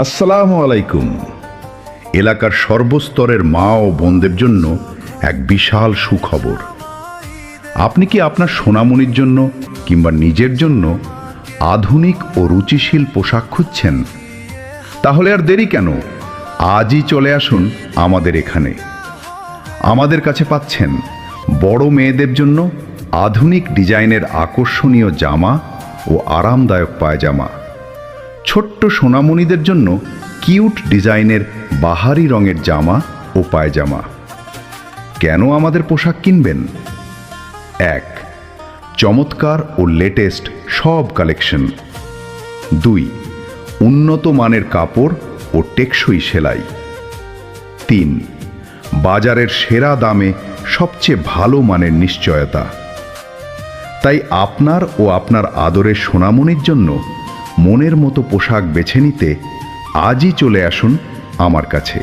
আসসালামু আলাইকুম। এলাকার সর্বস্তরের মা ও বোনদের জন্য এক বিশাল সুখবর। আপনি কি আপনার সোনামণির জন্য কিংবা নিজের জন্য আধুনিক ও রুচিশীল পোশাক খুঁজছেন? তাহলে আর দেরি কেন? আজই চলে আসুন আমাদের এখানে। আমাদের কাছে পাচ্ছেন বড় মেয়েদের জন্য আধুনিক ডিজাইনের আকর্ষণীয় জামা ও আরামদায়ক পায়জামা, ছোট্ট সোনামণিদের জন্য কিউট ডিজাইনের বাহারি রঙের জামা ও পায়জামা। কেন আমাদের পোশাক কিনবেন? 1. চমৎকার ও লেটেস্ট সব কালেকশন। 2. উন্নত মানের কাপড় ও টেকসই সেলাই। 3. বাজারের সেরা দামে সবচেয়ে ভালো মানের নিশ্চয়তা। তাই আপনার ও আপনার আদরের সোনামণির জন্য মনের মতো পোশাক বেছে নিতে আজই চলে আসুন আমার কাছে।